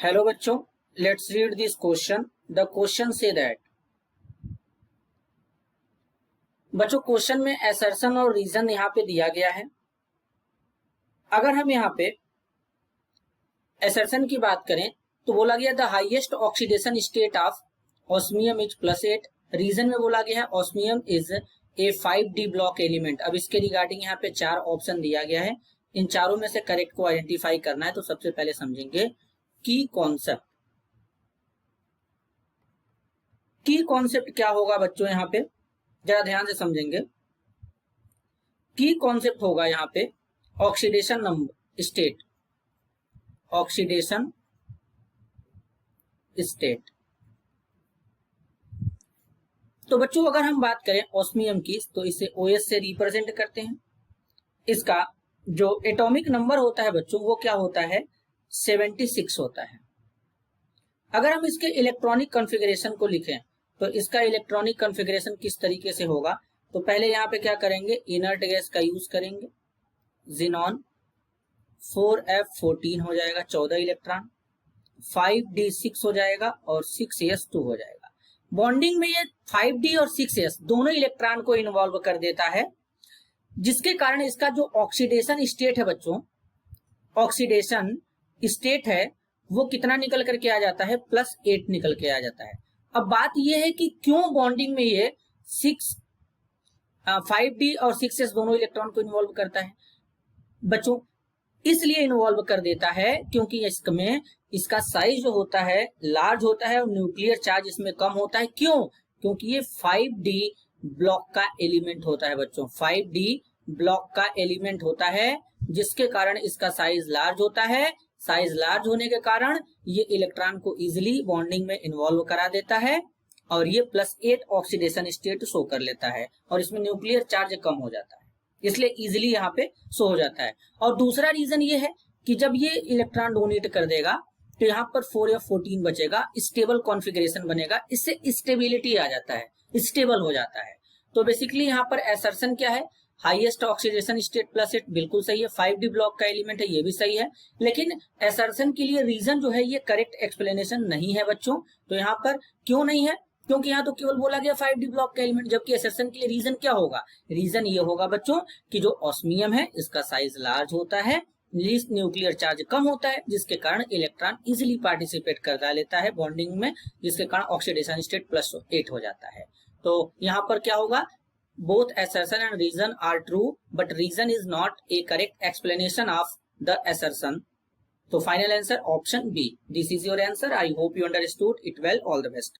Hello बच्चों, let's read this question. The question say that, बच्चों question में assertion और रीजन यहाँ पे दिया गया है। अगर हम यहाँ पे असर्शन की बात करें तो बोला गया the highest oxidation state of osmium is +8। Reason में बोला गया है osmium is a 5D block element. अब इसके रिगार्डिंग यहाँ पे 4 ऑप्शन दिया गया है, इन चारों में से करेक्ट को आइडेंटिफाई करना है। तो सबसे पहले समझेंगे की कॉन्सेप्ट। की कॉन्सेप्ट क्या होगा बच्चों, यहाँ पे जरा ध्यान से समझेंगे। की कॉन्सेप्ट होगा यहाँ पे oxidation number state, oxidation state. तो बच्चों अगर हम बात करें ऑस्मियम की तो इसे OS से रिप्रेजेंट करते हैं। इसका जो एटॉमिक नंबर होता है बच्चों वो क्या होता है, 76 होता है। अगर हम इसके इलेक्ट्रॉनिक कॉन्फ़िगरेशन को लिखें तो इसका इलेक्ट्रॉनिक कॉन्फ़िगरेशन किस तरीके से होगा, तो पहले यहाँ पे क्या करेंगे, इनर्ट गैस का यूज करेंगे। जिनॉन 4F14 हो जाएगा 14 इलेक्ट्रॉन, 5D6 हो जाएगा और 6S2 हो जाएगा। बॉन्डिंग में ये 5D और 6S दोनों इलेक्ट्रॉन को इन्वॉल्व कर देता है, जिसके कारण इसका जो ऑक्सीडेशन स्टेट है बच्चों, ऑक्सीडेशन स्टेट है वो कितना निकल करके आ जाता है, +8 निकल के आ जाता है। अब बात यह है कि क्यों बॉन्डिंग में ये 5D और 6S दोनों इलेक्ट्रॉन को इन्वॉल्व करता है बच्चों, इसलिए इन्वॉल्व कर देता है क्योंकि इसमें इसका साइज जो होता है लार्ज होता है और न्यूक्लियर चार्ज इसमें कम होता है। क्यों? क्योंकि ये 5D ब्लॉक का एलिमेंट होता है बच्चों, 5D ब्लॉक का एलिमेंट होता है, जिसके कारण इसका साइज लार्ज होता है। साइज लार्ज होने के कारण ये इलेक्ट्रॉन को इजिली बॉन्डिंग में इन्वॉल्व करा देता है और ये +8 ऑक्सीडेशन स्टेट शो कर लेता है और इसमें न्यूक्लियर चार्ज कम हो जाता है, इसलिए इजिली यहाँ पे शो हो जाता है। और दूसरा रीजन ये है कि जब ये इलेक्ट्रॉन डोनेट कर देगा तो यहाँ पर 4F14 बचेगा, स्टेबल कॉन्फ़िगरेशन बनेगा, इससे स्टेबिलिटी आ जाता है, स्टेबल हो जाता है। तो बेसिकली यहाँ पर असर्शन क्या है, हाईएस्ट ऑक्सीडेशन स्टेट +8 बिल्कुल सही है, 5D ब्लॉक का एलिमेंट है ये भी सही है, लेकिन असर्शन के लिए रीजन जो है ये करेक्ट एक्सप्लेनेशन नहीं है बच्चों। तो यहाँ पर क्यों नहीं है, क्योंकि यहाँ तो केवल बोला गया 5D ब्लॉक का एलिमेंट, जबकि असर्शन के लिए रीजन क्या होगा, रीजन ये होगा बच्चों कि जो ऑस्मियम है इसका साइज लार्ज होता है, लीस्ट न्यूक्लियर चार्ज कम होता है, जिसके कारण इलेक्ट्रॉन इजिली पार्टिसिपेट कर लेता है बॉन्डिंग में, जिसके कारण ऑक्सीडेशन स्टेट +8 हो जाता है। तो यहाँ पर क्या होगा, both assertion and reason are true, but reason is not a correct explanation of the assertion. So final answer option B. This is your answer. I hope you understood it well. All the best.